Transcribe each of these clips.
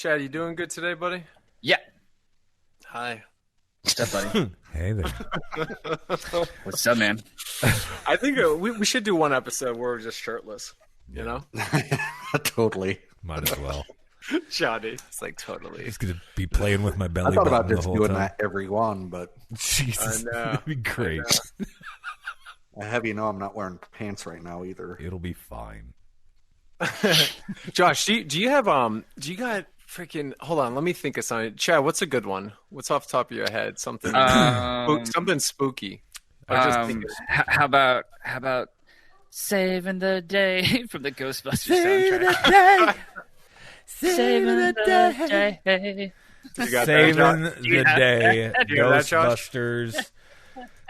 Chad, you doing good today, buddy? Yeah. Hi. What's up, buddy? Hey there. What's up, man? I think we should do one episode where we're just shirtless. You know? Totally. Might as well. Johnny. It's like totally. Just gonna be playing with my belly I thought button about the just whole doing time. that every one, but Jesus, I know. that'd be great. I have you know I'm not wearing pants right now either. It'll be fine. Josh, do you have do you got freaking hold on, let me think of something. Chad, what's a good one? What's off the top of your head? Something something spooky. Or just think of- how about Saving the Day from the Ghostbusters Saving soundtrack? the day. Saving the Day. You got that, Saving Josh? the Yeah. day. You hear that, Josh? Ghostbusters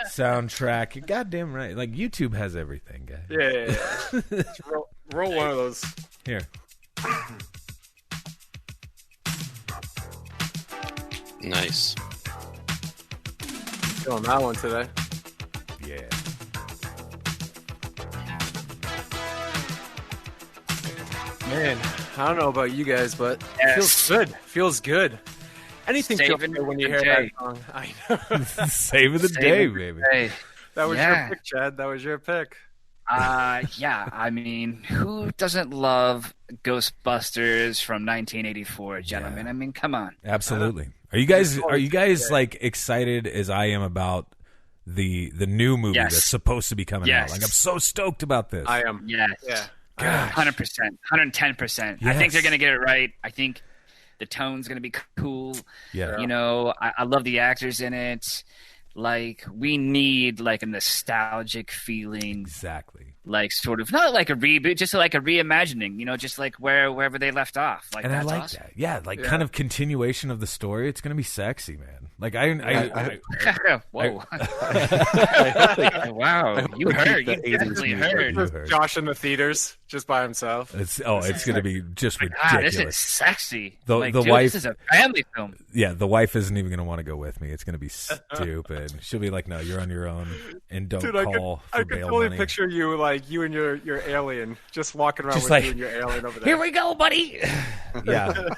soundtrack. You're goddamn right. Like YouTube has everything, guys. Yeah. Just roll one of those. Here. Nice. Feeling that one today. Yeah. Man, I don't know about you guys, but it Yes. feels good. Feels good. Anything feels Saving good when you the hear day. that song. I know. Saving the day, Saving the baby. Day. That was Yeah. your pick, Chad. That was your pick. Yeah. I mean, who doesn't love Ghostbusters from 1984, gentlemen? Yeah. I mean, come on. Absolutely. Are you guys like excited as I am about the new movie Yes. that's supposed to be coming Yes. out? Like I'm so stoked about this. I am. Yes. Yeah. Gosh. 100%, 110%. I Yes. think they're going to get it right. I think the tone's going to be cool. Yeah. You know, I love the actors in it. Like, we need, like, a nostalgic feeling, Exactly. like, sort of, not like a reboot, just like a reimagining, you know, just like wherever they left off. Like, And I that's like awesome. that. Yeah, like Yeah. kind of continuation of the story. It's going to be sexy, man. Like I Whoa. I Wow. You we keep heard. the You 80s definitely music. heard. You heard. Josh in the theaters, just by himself. it's going to be just God, ridiculous. this is sexy. The- like, the dude, wife- this is a family film. Yeah, the wife isn't even going to want to go with me. It's going to be stupid. She'll be like, "No, you're on your own, and don't Dude, call I for could bail totally money." picture you, like, you and your alien, just walking around Just with like, you and your alien over there. Here we go, buddy. Yeah,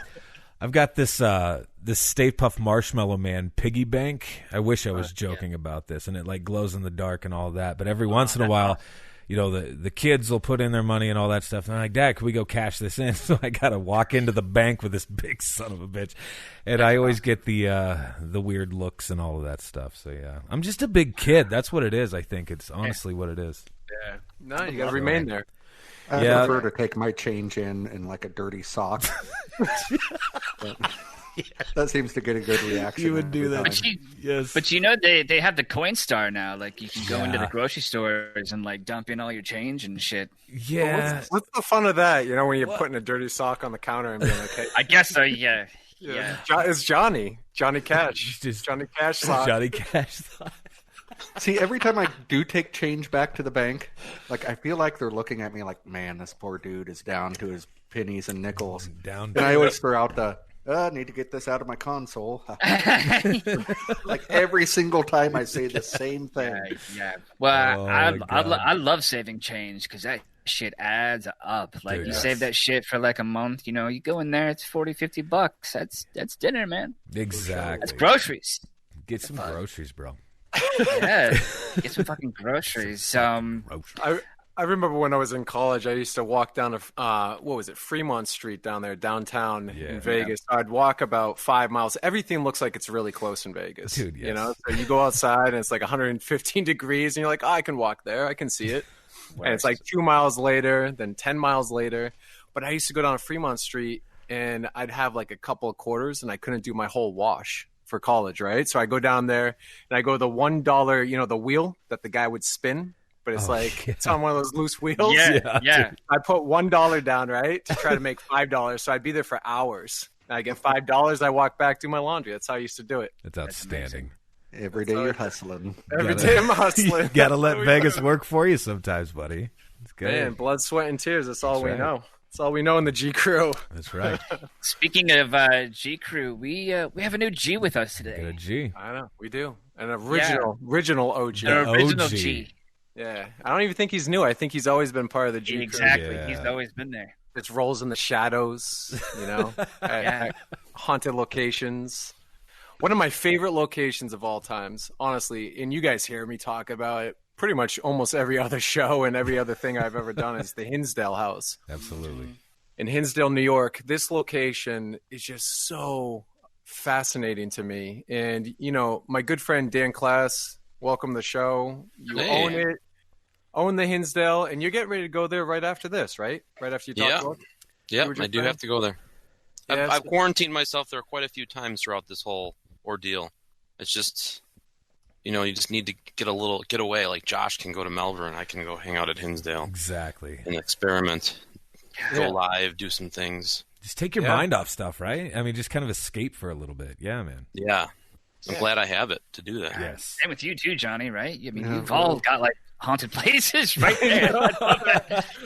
I've got this Stay Puft Marshmallow Man piggy bank. I wish I was joking about this, and it like glows in the dark and all that. But every once in a while, you know, the kids will put in their money and all that stuff. And I'm like, Dad, can we go cash this in? So I got to walk into the bank with this big son of a bitch, and I always get the weird looks and all of that stuff. So yeah, I'm just a big kid. That's what it is. I think it's honestly what it is. Yeah. No, you got to remain there. I Yeah. prefer to take my change in like a dirty sock. But that seems to get a good reaction. You would do every that. time. But you, Yes, But you know they have the Coinstar now. Like you can go into Yeah. the grocery stores and like dump in all your change and shit. yeah. What's the fun of that? You know, when you're putting a dirty sock on the counter and being like, hey, I guess so. Yeah. Yeah. It's Johnny Cash. Just- Johnny Cash sock. Johnny Cash. See, every time I do take change back to the bank, like I feel like they're looking at me like, man, this poor dude is down to his pennies and nickels. Down. And I always throw out the, I need to get this out of my console. Like every single time I say the same thing. Yeah. Well, Oh, I my God. I love saving change because that shit adds up. Like Dude, you yes. save that shit for like a month. You know, you go in there, it's $40-$50. That's dinner, man. Exactly. That's groceries. Get some groceries, bro. Yeah. Get some fucking groceries. I remember when I was in college, I used to walk down Fremont Street down there downtown Yeah. in Vegas. I'd walk about 5 miles. Everything looks like it's really close in Vegas. Dude, You yes. know, so you go outside and it's like 115 degrees and you're like, oh, I can walk there. I can see it. And it's like 2 miles later, then 10 miles later. But I used to go down Fremont Street and I'd have like a couple of quarters and I couldn't do my whole wash for college, right? So I go down there and I go the $1, you know, the wheel that the guy would spin, but it's Oh, like yeah. it's on one of those loose wheels. Yeah. I put $1 down, right, to try to make $5. So I'd be there for hours. And I get $5. I walk back, do my laundry. That's how I used to do it. That's outstanding. Every day you're hustling. Every Gotta- day I'm hustling. You gotta let Vegas work for you sometimes, buddy. It's good. Man, blood, sweat, and tears. That's all That's we right. know. That's all we know in the G Crew. That's right. Speaking of G Crew, we have a new G with us Got a today. G. I know we do an original OG. The original OG. G. Yeah, I don't even think he's new. I think he's always been part of the G Crew. Exactly. Yeah. He's always been there. It rolls in the shadows, at haunted locations. One of my favorite locations of all times, honestly, and you guys hear me talk about it pretty much almost every other show and every other thing I've ever done, is the Hinsdale House. Absolutely. In Hinsdale, New York. This location is just so fascinating to me. And, my good friend Dan Klaes, welcome to the show. You own the Hinsdale, and you're getting ready to go there right after this, right? Right after you talk about it? Yeah, I do have to go there. Yeah, I've quarantined myself there quite a few times throughout this whole ordeal. It's just, you just need to get away. Like Josh can go to Melbourne, I can go hang out at Hinsdale. Exactly. And experiment, go live, do some things. Just take your mind off stuff, right? I mean, just kind of escape for a little bit. Yeah, man. Yeah. I'm glad I have it to do that. Yes. Same with you too, Johnny, right? I mean, you've all got like haunted places right there.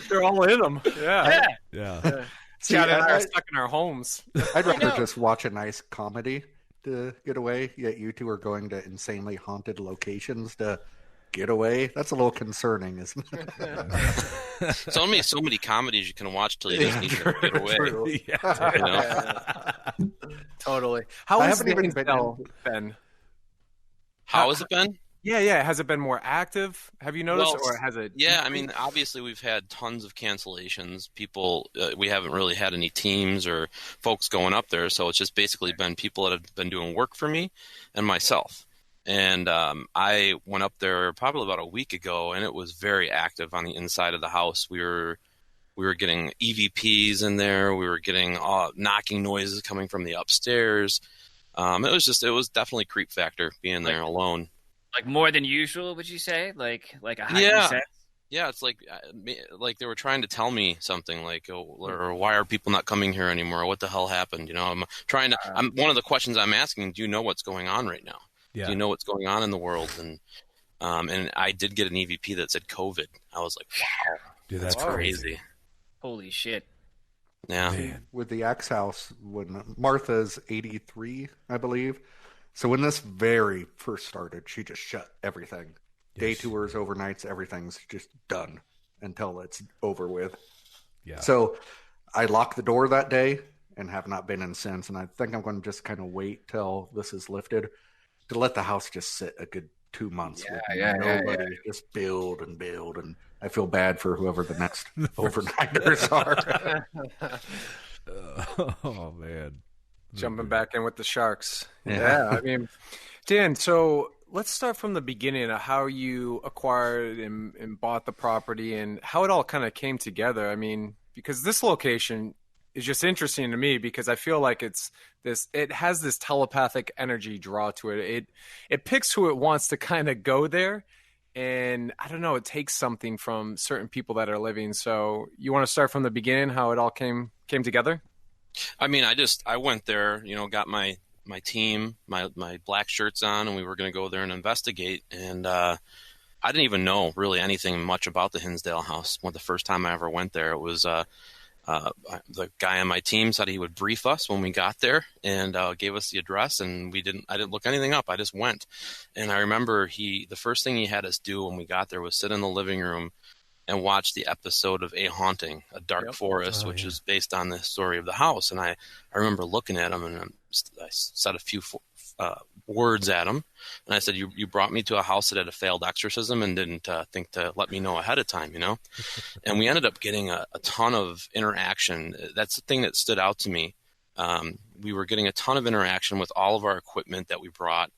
They're all in them. Yeah. Chad and I are stuck in our homes. I'd rather just watch a nice comedy to get away, yet you two are going to insanely haunted locations to get away. That's a little concerning, isn't it? So many comedies you can watch till you just need to get away. Totally. How has the Hinsdale been? How has it been? Yeah. Has it been more active? Have you noticed, or has it? Yeah, I mean, obviously we've had tons of cancellations. People, we haven't really had any teams or folks going up there, so it's just basically been people that have been doing work for me and myself. And I went up there probably about a week ago, and it was very active on the inside of the house. We were getting EVPs in there. We were getting knocking noises coming from the upstairs. It was definitely creep factor being there alone. Like more than usual, would you say? Like a high percent? Yeah, it's like they were trying to tell me something, like, or why are people not coming here anymore? What the hell happened? I'm one of the questions I'm asking, do you know what's going on right now? Yeah. Do you know what's going on in the world? And I did get an EVP that said COVID. I was like, wow, dude, that's crazy. Holy shit. Yeah. Man. With the X House, when Martha's 83, I believe. So when this very first started, she just shut everything. Yes. Day tours, overnights, everything's just done until it's over with. Yeah. So I locked the door that day and have not been in since. And I think I'm going to just kind of wait till this is lifted to let the house just sit a good 2 months. Nobody just build. And I feel bad for whoever the next overnighters are. Oh, man. Jumping back in with the Sharks. Yeah. I mean, Dan, so let's start from the beginning of how you acquired and bought the property and how it all kind of came together. I mean, because this location is just interesting to me because I feel like it has this telepathic energy draw to it. It picks who it wants to kind of go there. And I don't know, it takes something from certain people that are living. So you want to start from the beginning, how it all came together? I mean, I went there, got my team, my black shirts on, and we were going to go there and investigate. And I didn't even know really anything much about the Hinsdale House. The first time I ever went there, it was the guy on my team said he would brief us when we got there and gave us the address. And I didn't look anything up. I just went. And I remember the first thing he had us do when we got there was sit in the living room and watch the episode of A Haunting, A Dark Forest, which is based on the story of the house. And I remember looking at him, and I said a few words at him. And I said, you brought me to a house that had a failed exorcism and didn't think to let me know ahead of time, And we ended up getting a ton of interaction. That's the thing that stood out to me. We were getting a ton of interaction with all of our equipment that we brought.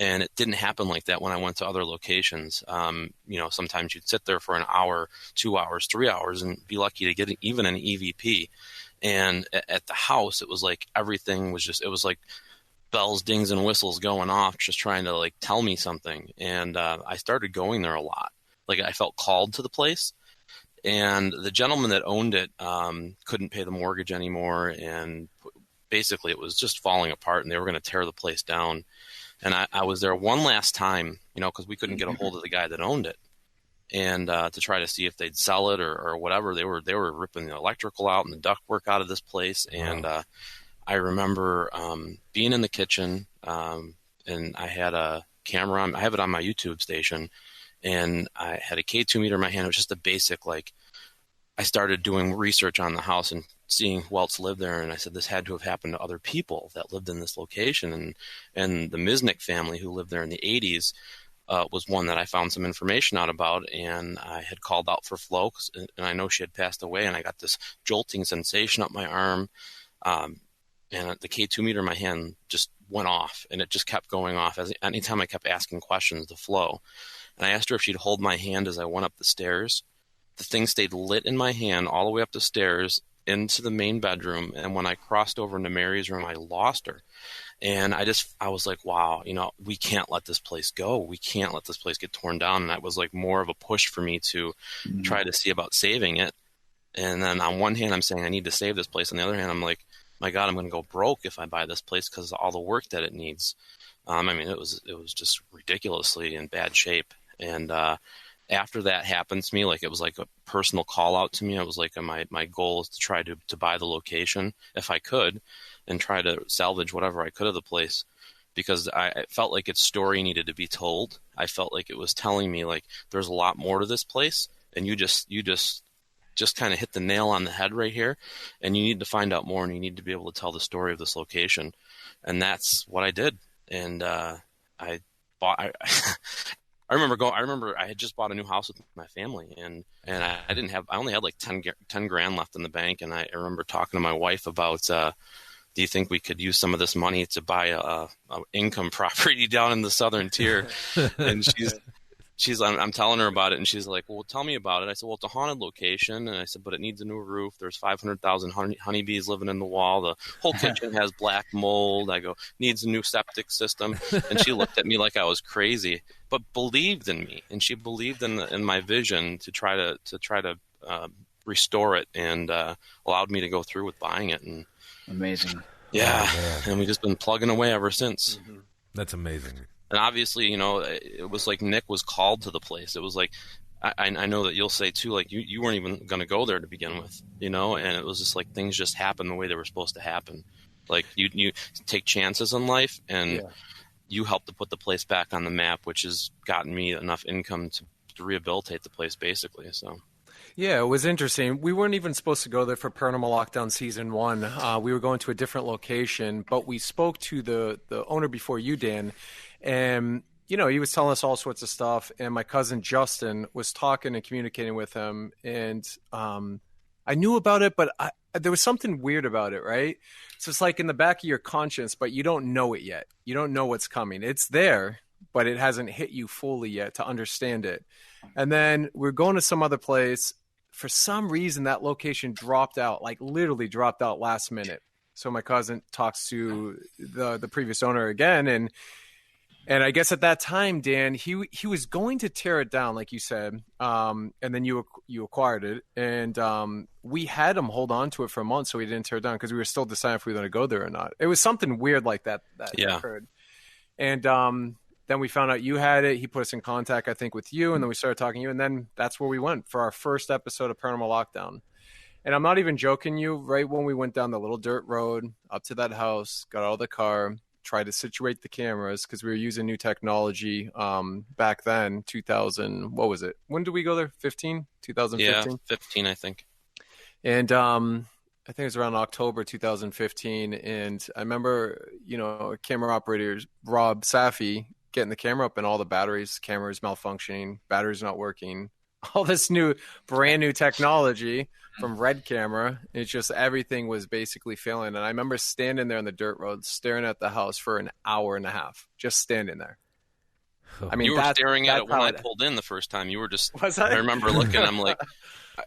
And it didn't happen like that when I went to other locations. Sometimes you'd sit there for an hour, 2 hours, 3 hours, and be lucky to get even an EVP. And at the house, it was like everything was it was like bells, dings, and whistles going off, just trying to like tell me something. And I started going there a lot. Like I felt called to the place. And the gentleman that owned it couldn't pay the mortgage anymore. And basically it was just falling apart, and they were going to tear the place down. And I was there one last time, because we couldn't get a hold of the guy that owned it, and to try to see if they'd sell it or whatever. They were ripping the electrical out and the ductwork out of this place. And I remember being in the kitchen, and I had a camera on. I have it on my YouTube station, and I had a K2 meter in my hand. It was just a basic I started doing research on the house and seeing who else lived there, and I said this had to have happened to other people that lived in this location. And the Misnick family, who lived there in the 80s, was one that I found some information out about, and I had called out for Flo, and I know she had passed away, and I got this jolting sensation up my arm, and the K2 meter in my hand just went off, and it just kept going off. Anytime I kept asking questions to Flo, and I asked her if she'd hold my hand as I went up the stairs. The thing stayed lit in my hand all the way up the stairs into the main bedroom, and when I crossed over into Mary's room, I lost her. And I was like, wow, we can't let this place go. We can't let this place get torn down. And that was like more of a push for me to try to see about saving it. And then on one hand, I'm saying I need to save this place. On the other hand, I'm like, my God, I'm going to go broke if I buy this place because of all the work that it needs. I mean, it was just ridiculously in bad shape. And after that happened to me, like it was like a personal call out to me. It was like my goal is to try to buy the location if I could, and try to salvage whatever I could of the place, because I felt like its story needed to be told. I felt like it was telling me like there's a lot more to this place, and you just kind of hit the nail on the head right here, and you need to find out more, and you need to be able to tell the story of this location. And that's what I did. And I bought. I remember I had just bought a new house with my family, and I only had like 10 grand left in the bank. And I remember talking to my wife about, do you think we could use some of this money to buy a income property down in the southern tier? And I'm telling her about it, and she's like, well, tell me about it. I said, well, it's a haunted location. And I said, but it needs a new roof. There's 500,000 honeybees living in the wall. The whole kitchen has black mold. I go, needs a new septic system. And she looked at me like I was crazy, but believed in me. And she believed in my vision to try to restore it, and allowed me to go through with buying it. And amazing. Yeah. Oh, and we've just been plugging away ever since. Mm-hmm. That's amazing. And obviously, it was like Nick was called to the place. It was like, I know that you'll say too, like you weren't even going to go there to begin with, and it was just like things just happened the way they were supposed to happen. Like you take chances in life, and you helped to put the place back on the map, which has gotten me enough income to rehabilitate the place basically. So. Yeah, it was interesting. We weren't even supposed to go there for Paranormal Lockdown Season 1. We were going to a different location, but we spoke to the owner before you, Dan, and, he was telling us all sorts of stuff, and my cousin Justin was talking and communicating with him, and I knew about it, but there was something weird about it, right? So it's like in the back of your conscience, but you don't know it yet. You don't know what's coming. It's there, but it hasn't hit you fully yet to understand it. And then we're going to some other place. For some reason, that location dropped out, like literally dropped out last minute. So my cousin talks to the previous owner again, and I guess at that time, Dan, he was going to tear it down, like you said, and then you acquired it, and we had him hold on to it for a month, so we didn't tear it down because we were still deciding if we were going to go there or not. It was something weird like that occurred, and then we found out you had it. He put us in contact, I think, with you, and then we started talking to you, and then that's where we went for our first episode of Paranormal Lockdown. And I'm not even joking you. Right when we went down the little dirt road up to that house, got out of the car, tried to situate the cameras because we were using new technology back then, 2000. What was it? When did we go there? 2015? Yeah, 15, I think. And I think it was around October 2015. And I remember, camera operator Rob Safi getting the camera up, and all the cameras malfunctioning, batteries not working, all this brand new technology from Red Camera. It's just everything was basically failing. And I remember standing there on the dirt road, staring at the house for an hour and a half, just standing there. I mean, you were staring at it when I pulled in the first time. You were just. I remember looking. I'm like,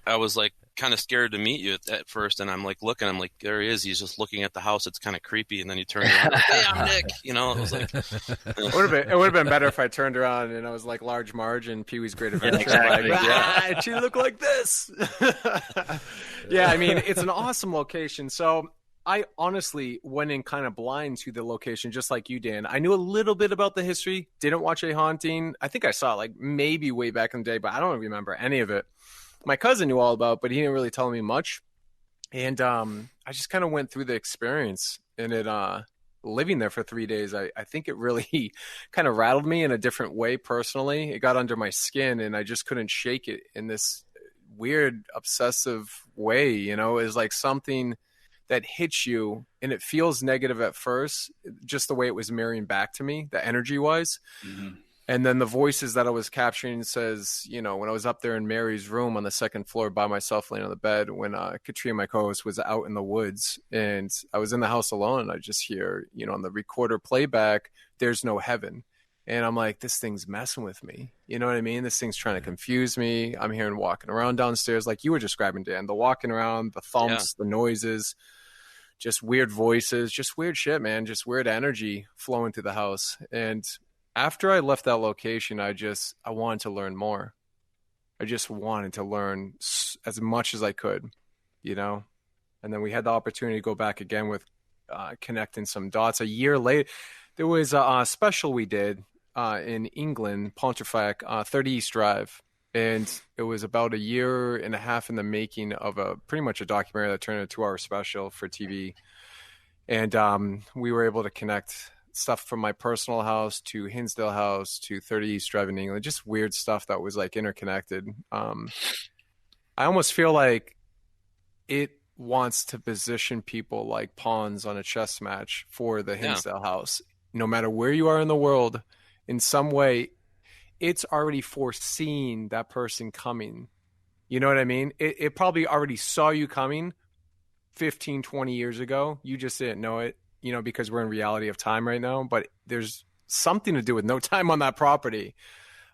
I was like kind of scared to meet you at first, and I'm like looking. I'm like, there he is. He's just looking at the house. It's kind of creepy, and then you turn around. Like, hey, I'm Nick. It was like. It would have been better if I turned around and I was like Large Marge and Pee Wee's Great Adventure. Exactly. Like, she looked like this. Yeah, I mean, it's an awesome location. So I honestly went in kind of blind to the location, just like you, Dan. I knew a little bit about the history, didn't watch A Haunting. I think I saw it like maybe way back in the day, but I don't remember any of it. My cousin knew all about it, but he didn't really tell me much. And I just kind of went through the experience, and it living there for 3 days, I think it really kind of rattled me in a different way personally. It got under my skin, and I just couldn't shake it in this weird obsessive way, you know, is like something that hits you and it feels negative at first, just the way it was mirroring back to me, the energy wise. Mm-hmm. And then the voices that I was capturing says, you know, when I was up there in Mary's room on the second floor by myself laying on the bed, when Katrina, my co-host, was out in the woods and I was in the house alone, and I just hear, you know, on the recorder playback, "There's no heaven." And I'm like, this thing's messing with me. You know what I mean? This thing's trying to confuse me. I'm hearing walking around downstairs, like you were describing, Dan, the walking around, the thumps, the noises, just weird voices, just weird shit, man, just weird energy flowing through the house. And after I left that location, I wanted to learn more. I just wanted to learn as much as I could, you know? And then we had the opportunity to go back again with connecting some dots. A year later, there was a special we did in England, Pontefract, 30 East Drive. And it was about a year and a half in the making of pretty much a documentary that turned into a 2-hour special for TV. And we were able to connect stuff from my personal house to Hinsdale House to 30 East Drive in England, just weird stuff that was like interconnected. I almost feel like it wants to position people like pawns on a chess match for the Hinsdale House. No matter where you are in the world, in some way, it's already foreseen that person coming. You know what I mean? It probably already saw you coming 15, 20 years ago. You just didn't know it, you know, because we're in reality of time right now. But there's something to do with no time on that property.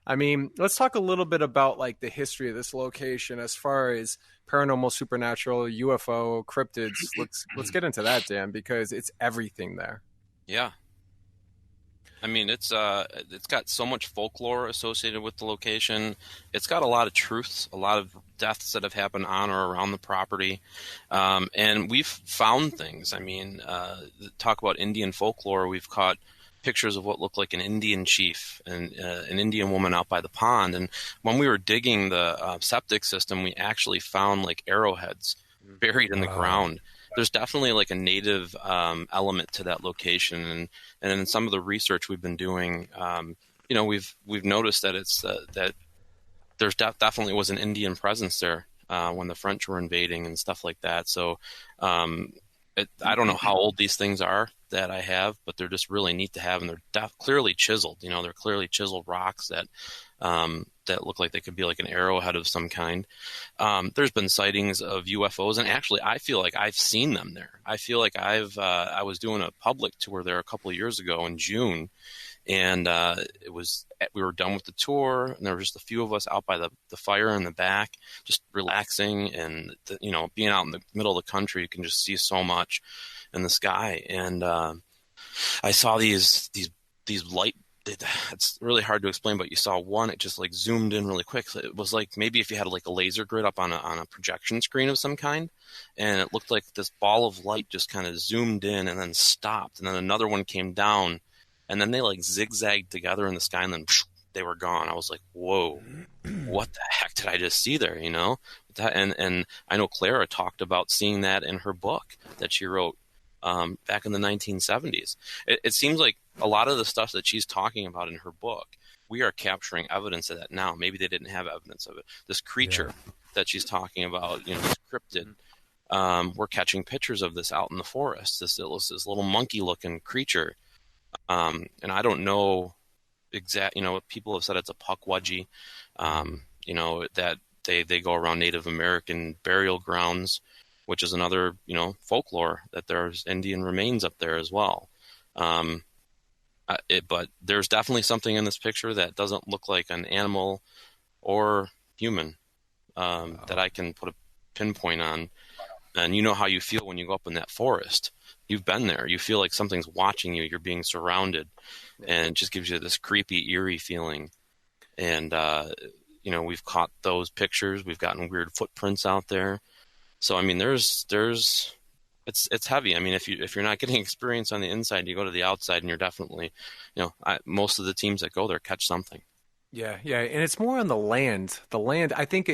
I mean, let's talk a little bit about like the history of this location as far as paranormal, supernatural, UFO, cryptids. Let's get into that, Dan, because it's everything there. Yeah. I mean, it's got so much folklore associated with the location. It's got a lot of truths, a lot of deaths that have happened on or around the property. And we've found things. I mean, talk about Indian folklore. We've caught pictures of what looked like an Indian chief and an Indian woman out by the pond. And when we were digging the septic system, we actually found like arrowheads buried in the ground. There's definitely like a native element to that location, and in some of the research we've been doing, you know, we've noticed that it's that there's definitely was an Indian presence there when the French were invading and stuff like that. So I don't know how old these things are that I have, but they're just really neat to have, and they're clearly chiseled. You know, they're clearly chiseled rocks that that look like they could be like an arrowhead of some kind. There's been sightings of UFOs, and actually, I feel like I've seen them there. I feel like I was doing a public tour there a couple of years ago in June, and we were done with the tour, and there were just a few of us out by the fire in the back, just relaxing, and you know, being out in the middle of the country, you can just see so much in the sky. And I saw these light. It's really hard to explain, but you saw one, it just like zoomed in really quick. It was like maybe if you had like a laser grid up on a projection screen of some kind, and it looked like this ball of light just kind of zoomed in and then stopped, and then another one came down, and then they like zigzagged together in the sky, and then they were gone. I was like, whoa, what the heck did I just see there? You know, and I know Clara talked about seeing that in her book that she wrote back in the 1970s. It seems like a lot of the stuff that she's talking about in her book, we are capturing evidence of that now. Maybe they didn't have evidence of it. This creature that she's talking about, you know, this cryptid, we're catching pictures of this out in the forest, this little monkey-looking creature. And I don't know you know, people have said it's a pukwudgie, you know, that they go around Native American burial grounds, which is another, you know, folklore that there's Indian remains up there as well. But there's definitely something in this picture that doesn't look like an animal or human that I can put a pinpoint on. And you know how you feel when you go up in that forest. You've been there. You feel like something's watching you. You're being surrounded. And it just gives you this creepy, eerie feeling. And, you know, we've caught those pictures. We've gotten weird footprints out there. So, I mean, it's heavy. I mean, if you're not getting experience on the inside, you go to the outside, and you're definitely, you know, most of the teams that go there catch something. Yeah, and it's more on the land. The land, I think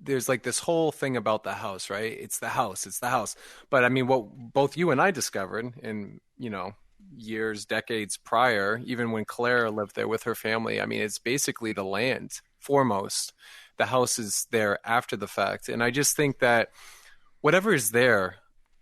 there's like this whole thing about the house, right? It's the house. But I mean, what both you and I discovered in, you know, years, decades prior, even when Claire lived there with her family, I mean, it's basically the land foremost. the house is there after the fact. And I just think that whatever is there,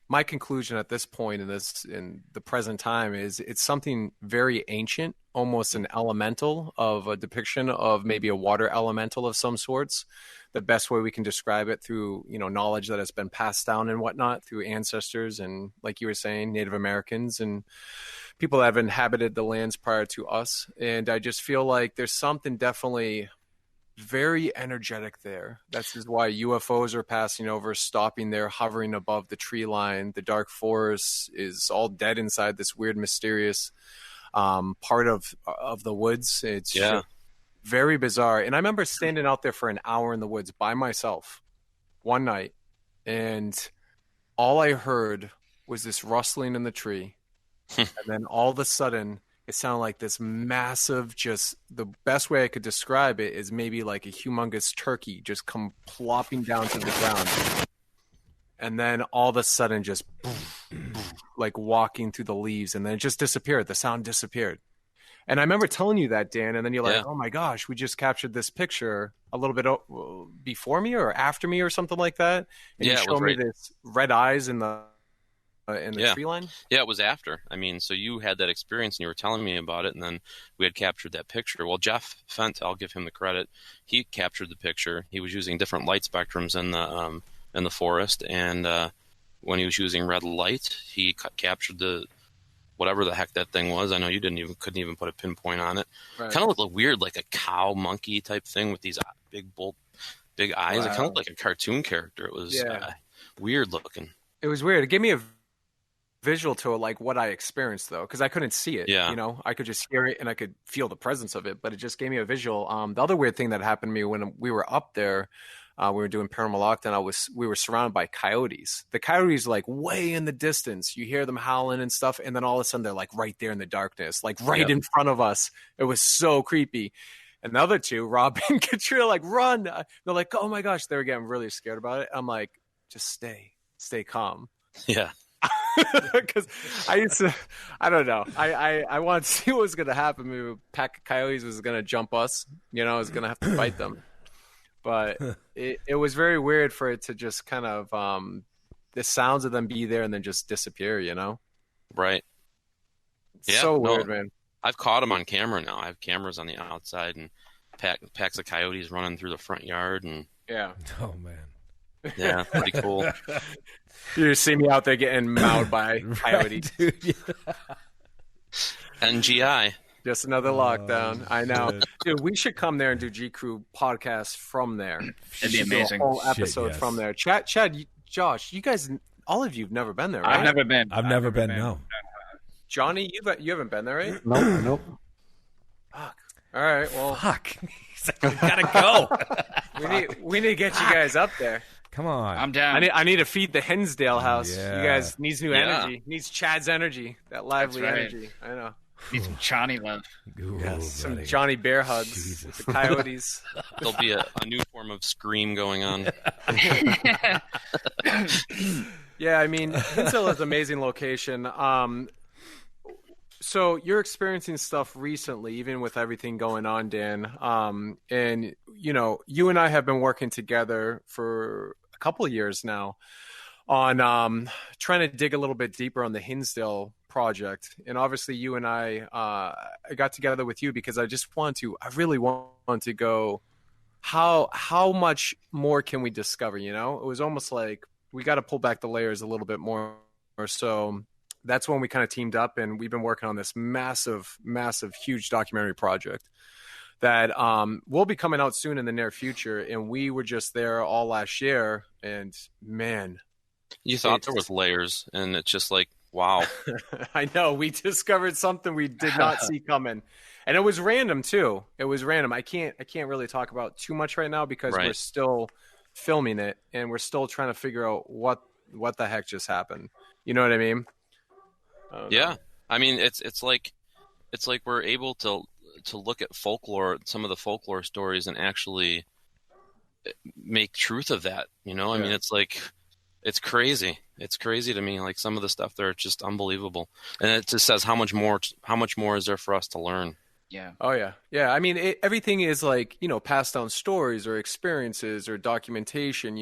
my conclusion at this point in the present time is it's something very ancient, almost an elemental of a depiction of maybe a water elemental of some sorts. The best way we can describe it through, knowledge that has been passed down and whatnot through ancestors and, like you were saying, Native Americans and people that have inhabited the lands prior to us. And I just feel like there's something definitely very energetic there. That's is why UFOs are passing over, stopping there, hovering above the tree line. The dark forest is all dead inside this weird, mysterious part of the woods. It's very bizarre. And I remember standing out there for an hour in the woods by myself one night, and all I heard was this rustling in the tree. And then all of a sudden, it sounded like this massive, just the best way I could describe it is maybe like a humongous turkey just come plopping down to the ground. And then all of a sudden just like walking through the leaves, and then it just disappeared. The sound disappeared. And I remember telling you that, Dan, and then you're like, oh my gosh, we just captured this picture a little bit before me or after me or something like that. And you showed me this red eyes in the tree line? Yeah, it was after. I mean, so you had that experience and you were telling me about it, and then we had captured that picture. Well, Jeff Fent, I'll give him the credit. He captured the picture. He was using different light spectrums in the forest, and when he was using red light, he captured the whatever the heck that thing was. I know you couldn't even put a pinpoint on it. Right. Kind of looked weird, like a cow monkey type thing with these big eyes. Wow. It kind of looked like a cartoon character. It was weird looking. It was weird. It gave me a visual to it, like what I experienced though, because I couldn't see it. I could just hear it and I could feel the presence of it, but it just gave me a visual. The other weird thing that happened to me when we were up there, we were doing paranormal lockdown, we were surrounded by coyotes. The coyotes like way in the distance, you hear them howling and stuff, and then all of a sudden they're like right there in the darkness, like right in front of us. It was so creepy. And the other two, Rob and Katrina, like run. They're like, oh my gosh, they were getting really scared about it. I'm like, just stay calm. Yeah. Because I don't know. I wanted to see what was going to happen. Maybe a pack of coyotes was going to jump us. I was going to have to fight them. But it was very weird for it to just kind of the sounds of them be there and then just disappear. Right. It's so weird, man. I've caught them on camera now. I have cameras on the outside and packs of coyotes running through the front yard and Oh man. Yeah, pretty cool. You see me out there getting mauled by coyotes. Dude, NGI. Just another lockdown. I know. Dude, we should come there and do G Crew podcast from there. It'd be amazing. A whole episode from there. Chad, Josh, you guys, all of you have never been there, right? I've never been. I've never been, no. Johnny, you haven't been there, right? Nope. Fuck. All right, well. Fuck. We gotta go. we need to get you guys up there. Come on. I'm down. I need to feed the Hensdale house. Yeah. You guys needs new energy. Needs Chad's energy. That lively energy. I know. Need some Johnny love. Ooh, some buddy. Johnny bear hugs with the coyotes. There'll be a new form of scream going on. Yeah, I mean, Hinsdale is an amazing location. So you're experiencing stuff recently, even with everything going on, Dan. And, you and I have been working together for a couple of years now on trying to dig a little bit deeper on the Hinsdale project. And obviously you and I got together with you because I really want to go, how much more can we discover? It was almost like we got to pull back the layers a little bit more. So that's when we kind of teamed up, and we've been working on this massive, huge documentary project that will be coming out soon in the near future. And we were just there all last year, and man, you thought there was layers, and it's just like, wow. I know, we discovered something we did not see coming, and it was random too. It was random. I can't really talk about too much right now because we're still filming it, and we're still trying to figure out what the heck just happened. You know what I mean? Yeah, I mean it's like we're able to look at folklore, some of the folklore stories, and actually make truth of that. I mean, it's like, it's crazy. It's crazy to me. Like some of the stuff there, it's just unbelievable, and it just says how much more is there for us to learn. Yeah. Oh yeah, yeah. I mean, everything is like passed down stories or experiences or documentation.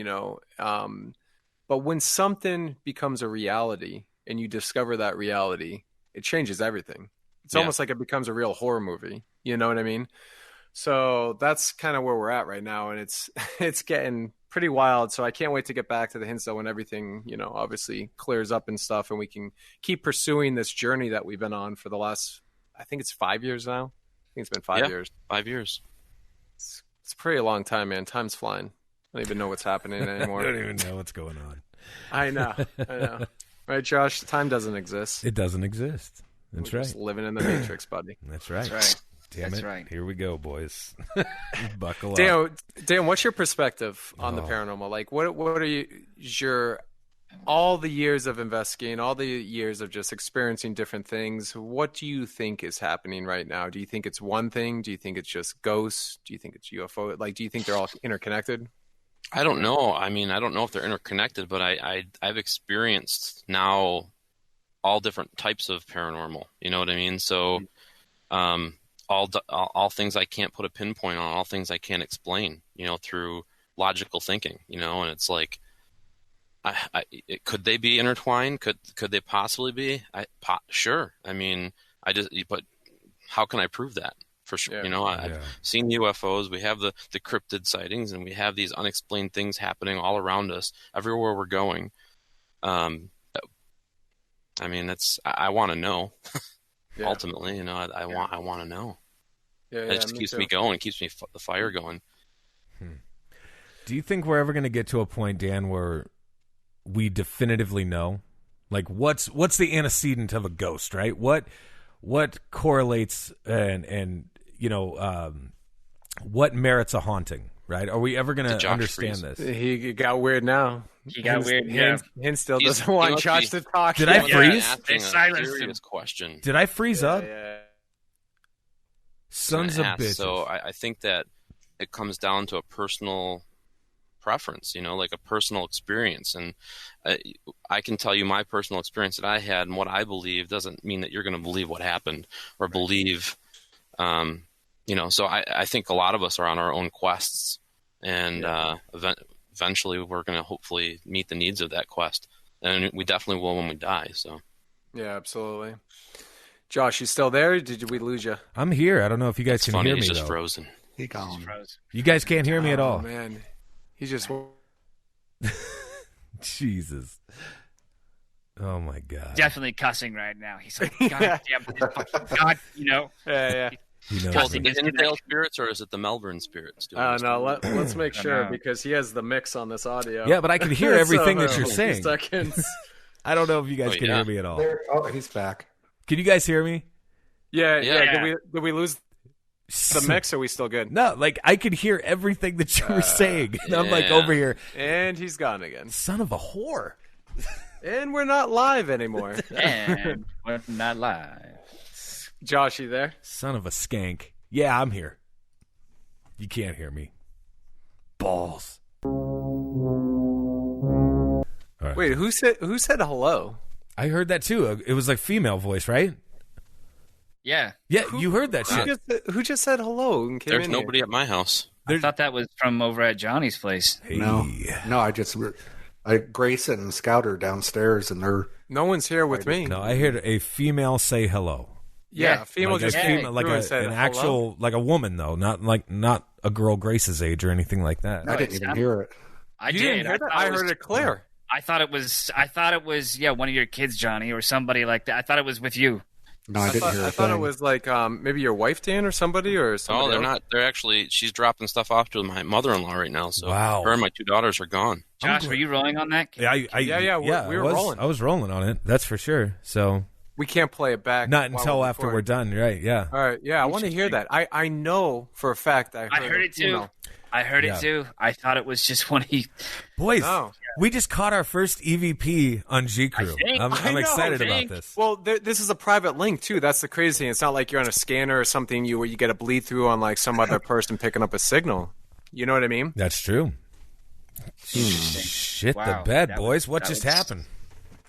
But when something becomes a reality and you discover that reality, it changes everything. It's almost like it becomes a real horror movie. You know what I mean? So that's kind of where we're at right now, and it's getting pretty wild. So I can't wait to get back to the Hinsdale when everything, obviously clears up and stuff, and we can keep pursuing this journey that we've been on for the last, I think it's 5 years now. I think it's been 5 years. 5 years. It's a pretty long time, man. Time's flying. I don't even know what's happening anymore. I don't even know what's going on. I know. Right, Josh? Time doesn't exist. It doesn't exist. That's We're right. just living in the Matrix, buddy. That's right. That's right. Damn That's it. right. Here we go, boys. Buckle up. Dan, what's your perspective on the paranormal? Like, what are your all the years of investigating, all the years of just experiencing different things? What do you think is happening right now? Do you think it's one thing? Do you think it's just ghosts? Do you think it's UFO? Like, do you think they're all interconnected? I don't know. I mean, I don't know if they're interconnected, but I've experienced now all different types of paranormal. You know what I mean? So, all things I can't put a pinpoint on, all things I can't explain, through logical thinking, and it's like, could they be intertwined? Could they possibly be? Sure. I mean, but how can I prove that? For sure. Yeah. I've seen UFOs. We have the cryptid sightings, and we have these unexplained things happening all around us, everywhere we're going. I mean, I want to know. Yeah. Ultimately, I want to know. Yeah, it just keeps me going. It keeps the fire going. Do you think we're ever going to get to a point, Dan, where we definitively know? Like, what's the antecedent of a ghost, right? What correlates and what merits a haunting, right? Are we ever going to understand this? He got weird now. He got weird. Yeah. Still doesn't want Josh to talk. Did I freeze? Asking silenced a him. serious question. Did I freeze up? Yeah. Sons of bitches. So I think that it comes down to a personal preference, like a personal experience. And I can tell you my personal experience that I had and what I believe doesn't mean that you're going to believe what happened or believe, so I think a lot of us are on our own quests, and eventually we're going to hopefully meet the needs of that quest. And we definitely will when we die. So. Yeah, absolutely. Josh, you still there? Did we lose you? I'm here. I don't know if you guys can hear me. He's just though. Frozen. He gone. You guys can't hear me at all. Man, he's just. Jesus. Oh my God. Definitely cussing right now. He's like, God damn, God, Yeah. He knows Is it me. the Hinsdale spirits or is it the Melbourne spirits? No, let's make sure because he has the mix on this audio. Yeah, but I can hear everything that you're 50 saying. Seconds. I don't know if you guys can hear me at all. He's back. Can you guys hear me? Yeah. Did we lose the mix? Or are we still good? No, like I could hear everything that you were saying. And I'm like over here. And he's gone again. Son of a whore. And we're not live anymore. And we're not live. Josh, you there? Son of a skank. Yeah, I'm here. You can't hear me. Balls. All right. Wait, who said hello? I heard that too. It was like female voice, right? Yeah. Yeah, you heard that shit. Who just said hello and came There's in nobody at my house. I thought that was from over at Johnny's place. Hey. No, Grayson and Scout are downstairs, and they're. No one's here with me. No, I heard a female say hello. Yeah, female like just came like said an hello? actual, like a woman though, not a girl Grace's age or anything like that. I didn't even hear it. I You did. didn't hear that? I heard it clear. I thought it was one of your kids, Johnny, or somebody like that. I thought it was with you. No, I didn't hear it. I thought it was like maybe your wife, Dan, or somebody, or somebody. Oh, they're else. not. They're actually. She's dropping stuff off to my mother-in-law right now. So Wow. her and my 2 daughters are gone. Josh, were you rolling on that? Yeah, we were rolling. I was rolling on it. That's for sure. So We can't play it back. not while until we're after recording. we're done, right? Yeah. All right. Yeah, I want to hear that. I know for a fact I I heard it too. female. I heard Yeah. it too. I thought it was just one of you. Boys, No. we just caught our first EVP on G Crew. think- I'm I know, excited I about think. this. Well, this is a private link too. That's the crazy thing. It's not like you're on a scanner or something where you get a bleed through on like some other person picking up a signal. You know what I mean? That's true. Shit Wow. the bed, That boys. was- What that just was- happened?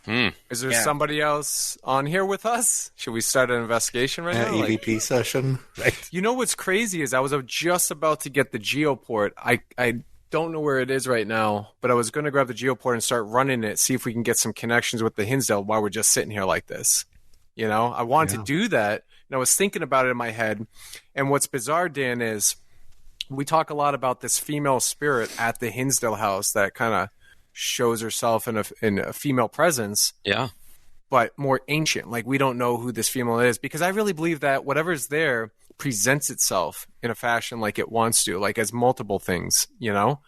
Is there Yeah. somebody else on here with us? Should we start an investigation right now? Like, EVP session. you know what's crazy is I was just about to get the Geoport. I don't know where it is right now, but I was going to grab the Geoport and start running it, see if we can get some connections with the Hinsdale while we're just sitting here like this. You know, I wanted to do that, and I was thinking about it in my head. And what's bizarre, Dan, is we talk a lot about this female spirit at the Hinsdale house that kind of shows herself in a female presence. Yeah. But more ancient. Like, we don't know who this female is, because I really believe that whatever's there presents itself in a fashion like it wants to, like as multiple things, you know?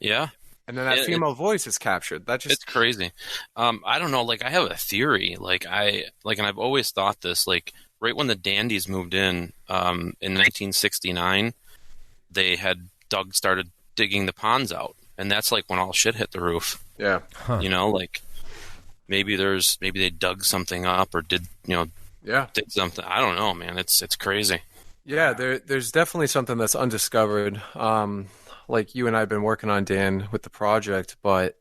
Yeah. And then that female voice is captured. That just It's crazy. I don't know. Like, I have a theory. And I've always thought this. Like, right when the Dandies moved in 1969, they had started digging the ponds out, and that's like when all shit hit the roof. yeah. You know, like maybe they dug something up or did did something. I don't know, man. It's crazy. Yeah, there's definitely something that's undiscovered. Like you and I have been working on, Dan, with the project, but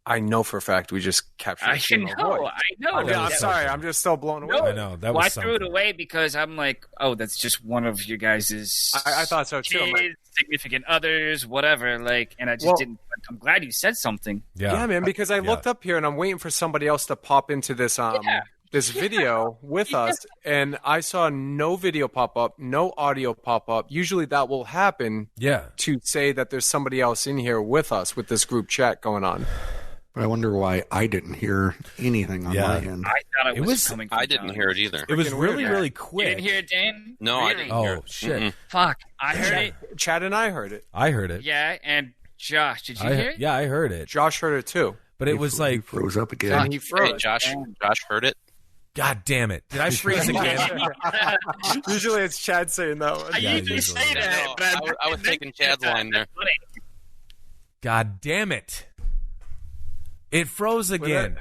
I know for a fact we just captured a female voice. I know. I'm sorry, I'm just still blown away. No, I know, that well, was I threw it something. away because I'm like, oh, that's just one of your guys' I thought so too. I'm kids, like, significant others, whatever. Like, and I just didn't. I'm glad you said something. yeah, man, because I looked up here and I'm waiting for somebody else to pop into this this video with us, and I saw no video pop up, no audio pop up. Usually that will happen to say that there's somebody else in here with us with this group chat going on. But I wonder why I didn't hear anything on my end. I thought it was coming. I didn't hear it either. It was really, really You quick. didn't hear it, Dan? No, I didn't hear Oh, it. shit. Mm-mm. Fuck, I heard it. Chad and I heard it. I heard it. Yeah, and Josh, did you hear it? Yeah, I heard it. Josh heard it too. But it was He like, froze up again. And he froze. Hey, Josh heard it. God damn it. Did I freeze again? Usually it's Chad saying that one. I Yeah, usually usually. say that, No, but I was taking Chad's line there. God damn it. It froze again.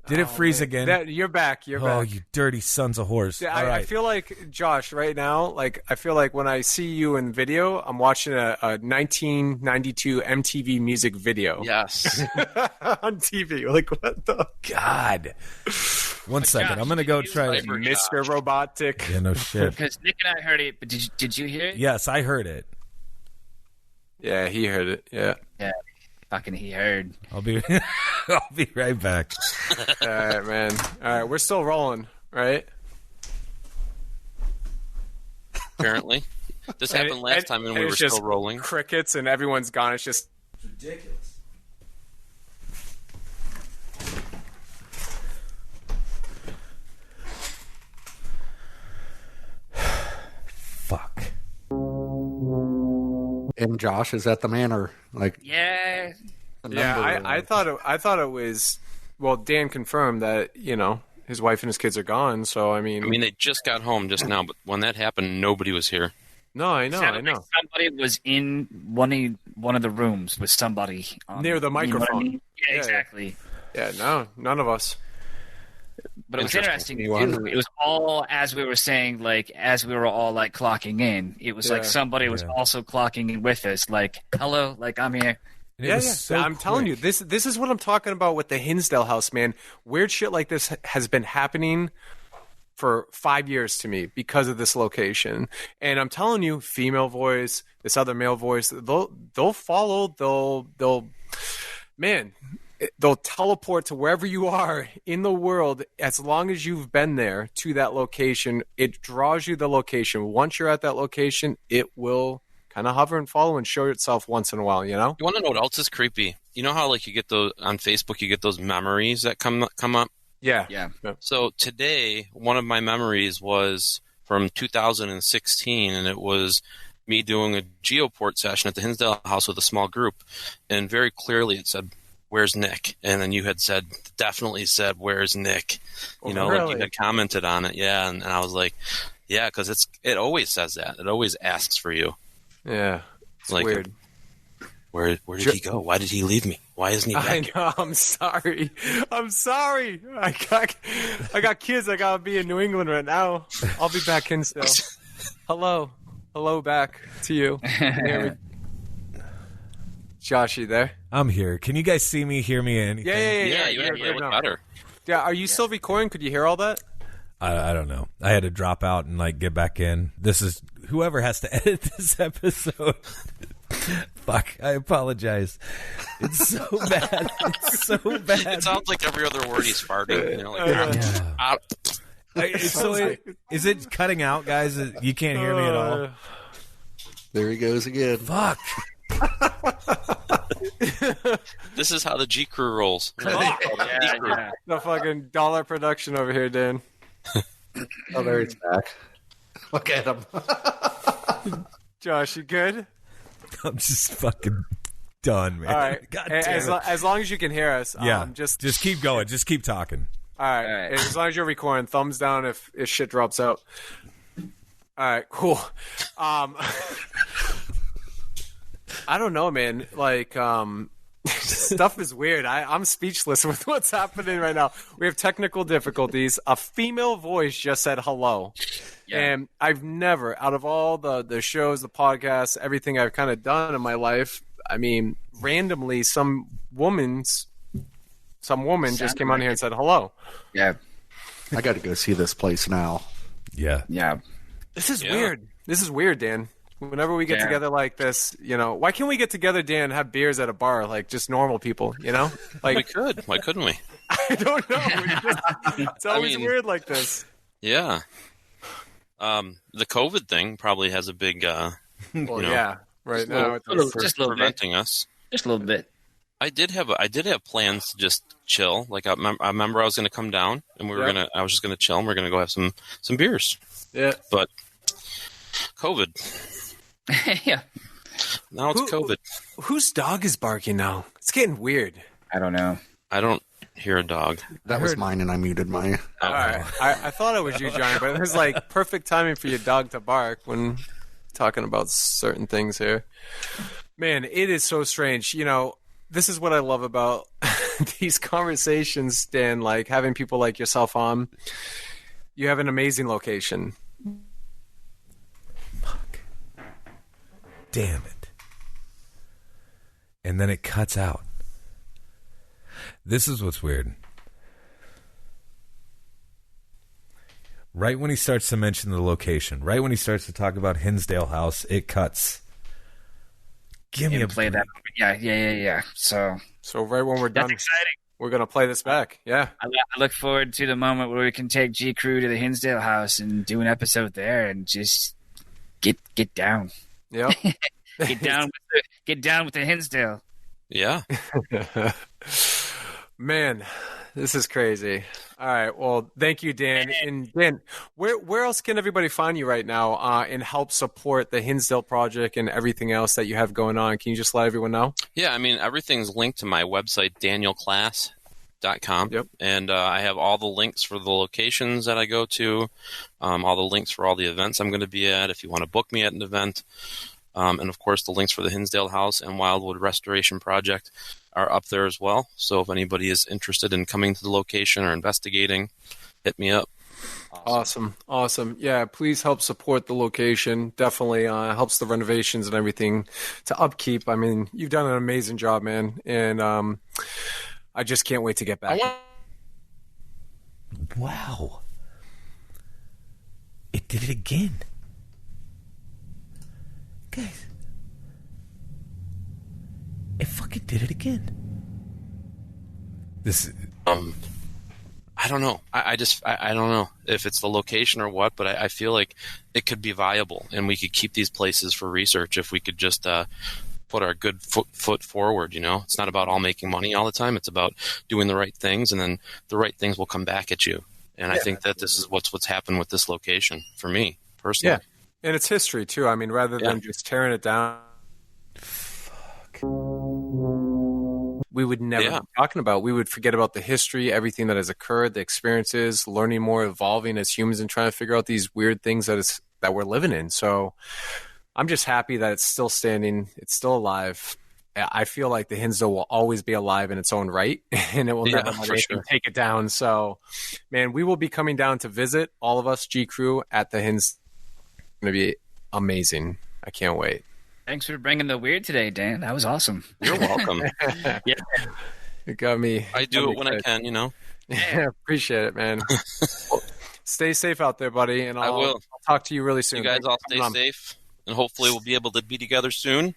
Did it freeze again? You're back. You're Oh, back. you dirty sons of whores. Yeah, All right. I feel like, Josh, right now, like I feel like when I see you in video, I'm watching a 1992 MTV music video Yes. on TV. Like, what the? God. One second. Josh, I'm going to go did you try. use Mr. Robotic. Yeah, no shit. because Nick and I heard it, but did you hear it? Yes, I heard it. Yeah, he heard it. Yeah. Yeah, fucking he heard. I'll be right back. All right, man. All right, we're still rolling, right? Apparently, this happened last time, and we were it's just still rolling. Crickets, and everyone's gone. It's just Ridiculous. Fuck. And Josh is at the manor. Like, Yeah, the yeah. number, I thought it was. Well, Dan confirmed that his wife and his kids are gone. So I mean, They just got home just now, but when that happened, nobody was here. no, I know. sounded like somebody was in one of the rooms with somebody Near the you know what I microphone. mean? Yeah, Yeah, exactly. Yeah, no, none of us. But it was interesting You too. wonder- It was all as we were saying, like as we were all like clocking in. It was like Yeah. somebody was also clocking in with us. Like, hello, like I'm here. And it Yeah, was yeah. so I'm telling you, quick. this is what I'm talking about with the Hinsdale house, man. Weird shit like this has been happening for 5 years to me because of this location. And I'm telling you, female voice, this other male voice, they'll follow, they'll teleport to wherever you are in the world as long as you've been there to that location. It draws you the location. Once you're at that location, it will kind of hover and follow and show itself once in a while, You want to know what else is creepy? You know how like you get those on Facebook, you get those memories that come up. Yeah. Yeah. So today, one of my memories was from 2016, and it was me doing a Geoport session at the Hinsdale house with a small group, and very clearly it said, "Where's Nick?" And then you had definitely said, "Where's Nick?" Like Really? you had commented on it, yeah, and I was like, yeah, because it always says that. It always asks for you. Yeah. It's Like, weird. Where did he go? Why did he leave me? Why isn't he back I here? know. I'm sorry. I got kids. I gotta be in New England right now. I'll be back in still. Hello back to you. Josh, you there? I'm here. Can you guys see me, hear me, anything? Yeah. you You're look now. better. Yeah, are you still recording? Could you hear all that? I don't know. I had to drop out and like get back in. This is whoever has to edit this episode. Fuck, I apologize. It's so bad. It's so bad. It sounds like every other word he's farting. You know, like, Is it cutting out, guys? You can't hear me at all. There he goes again. Fuck. This is how the G Crew rolls. Yeah. The fucking dollar production over here, Dan. Oh, there he's back. Look at him. Josh, you good? I'm just fucking done, man. All right. God Hey, damn it. as long as you can hear us. Yeah. Just keep going. Just keep talking. all right. All right. As long as you're recording, thumbs down if shit drops out. All right, cool. I don't know, man. Like, stuff is weird. I'm speechless with what's happening right now. We have technical difficulties. A female voice just said hello. Yeah. And I've never, out of all the shows, the podcasts, everything I've kind of done in my life, I mean, randomly some woman just came on here and said hello. Yeah. I got to go see this place now. Yeah. Yeah. This is Yeah. weird. This is weird, Dan. Whenever we get Yeah. together like this, why can't we get together, Dan, and have beers at a bar like just normal people, Like, We could. Why couldn't we? I don't know. It's always mean- weird like this. Yeah. The COVID thing probably has a big Well, know, yeah. Right now, it's Just a little bit. preventing us. Just a little bit. I did have plans to just chill. Like I remember I was going to come down and I was just going to chill and we're going to go have some beers. yeah. But COVID. Yeah. Now it's COVID. Whose dog is barking now? It's getting weird. I don't know. I don't hear a dog. That was mine, and I muted mine. All right. I thought it was you, Johnny, but it was like perfect timing for your dog to bark when talking about certain things here. Man, it is so strange. This is what I love about these conversations, Dan, like having people like yourself on. You have an amazing location. Fuck. Damn it. And then it cuts out. This is what's weird. Right when he starts to mention the location, right when he starts to talk about Hinsdale House, it cuts. Give me a Play that. Yeah. So right when we're that's done, exciting. we're going to play this back. Yeah. I look forward to the moment where we can take G Crew to the Hinsdale house and do an episode there and just get down. Yep. Get down with the Hinsdale. Yeah. Man, this is crazy. All right. Well, thank you, Dan. And Dan, where else can everybody find you right now and help support the Hinsdale project and everything else that you have going on? Can you just let everyone know? Yeah, I mean, everything's linked to my website, danielklaes.com. Yep. And I have all the links for the locations that I go to, all the links for all the events I'm going to be at if you want to book me at an event. And, of course, the links for the Hinsdale House and Wildwood Restoration Project are up there as well. So if anybody is interested in coming to the location or investigating, hit me up. Awesome. Yeah, please help support the location. Definitely helps the renovations and everything to upkeep. I mean, you've done an amazing job, man. And I just can't wait to get back. Wow. It did it again. Guys. It fucking did it again. I don't know. I don't know if it's the location or what, but I feel like it could be viable and we could keep these places for research if we could just put our good foot forward. It's not about all making money all the time. It's about doing the right things, and then the right things will come back at you. And I think that this is what's happened with this location for me personally. Yeah. And it's history, too. I mean, rather than just tearing it down. We would never be talking about. We would forget about the history, everything that has occurred, the experiences, learning more, evolving as humans, and trying to figure out these weird things that we're living in. So I'm just happy that it's still standing. It's still alive. I feel like the Hinsdale will always be alive in its own right, and it will never let anything take it down. So, man, we will be coming down to visit, all of us, G Crew, at the Hinsdale. It's going to be amazing. I can't wait. Thanks for bringing the weird today, Dan. That was awesome. You're welcome. Yeah. It got me. I do it when I can, Yeah, appreciate it, man. Well, stay safe out there, buddy, and I will. I'll talk to you really soon. You guys Thanks all for stay coming on. safe, and hopefully we'll be able to be together soon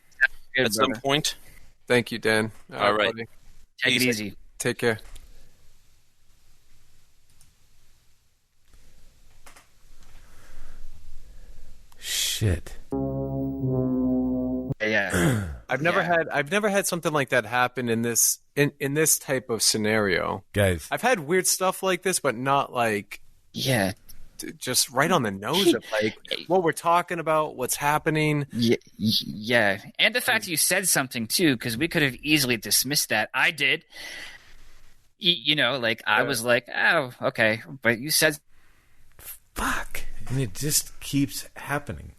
Good, at some brother. point. Thank you, Dan. All right. buddy. Take it Peace. easy. Take care. Shit. Yeah. I've never had something like that happen in this type of scenario. Guys, I've had weird stuff like this, but not like Yeah. just right on the nose of like what we're talking about, what's happening. Yeah. And the fact that you said something, too, because we could have easily dismissed that. I did. I was like, oh, okay. But you said... fuck. And it just keeps happening.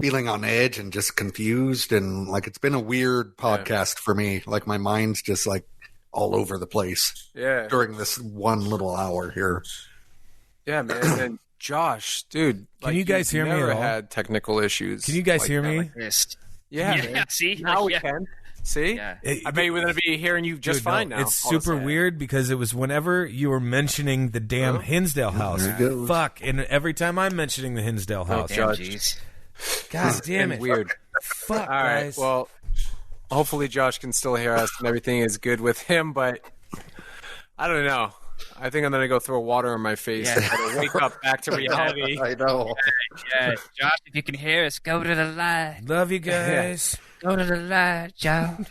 Feeling on edge and just confused, and like it's been a weird podcast for me. Like my mind's just like all over the place Yeah. during this one little hour here. Yeah, man. And Josh, dude, Can you guys hear me never at all? had technical issues. Can you guys like hear that. me? Like, this. yeah, Yeah, man. see? Now we Yeah. can. See? Yeah. I bet we're going to be hearing you just Dude, no, fine now. It's all of a super sudden. weird because it was whenever you were mentioning the damn Hinsdale house. There it goes. Fuck. And every time I'm mentioning the Hinsdale house. Damn, Judge. jeez. God damn And it. weird. Fuck, All right. guys. Well, hopefully Josh can still hear us and everything is good with him, but I don't know. I think I'm going to go throw water in my face Yeah. and try to wake up back to reality. I know. Yeah. Josh, if you can hear us, go to the light. Love you guys. Go to the light, Josh.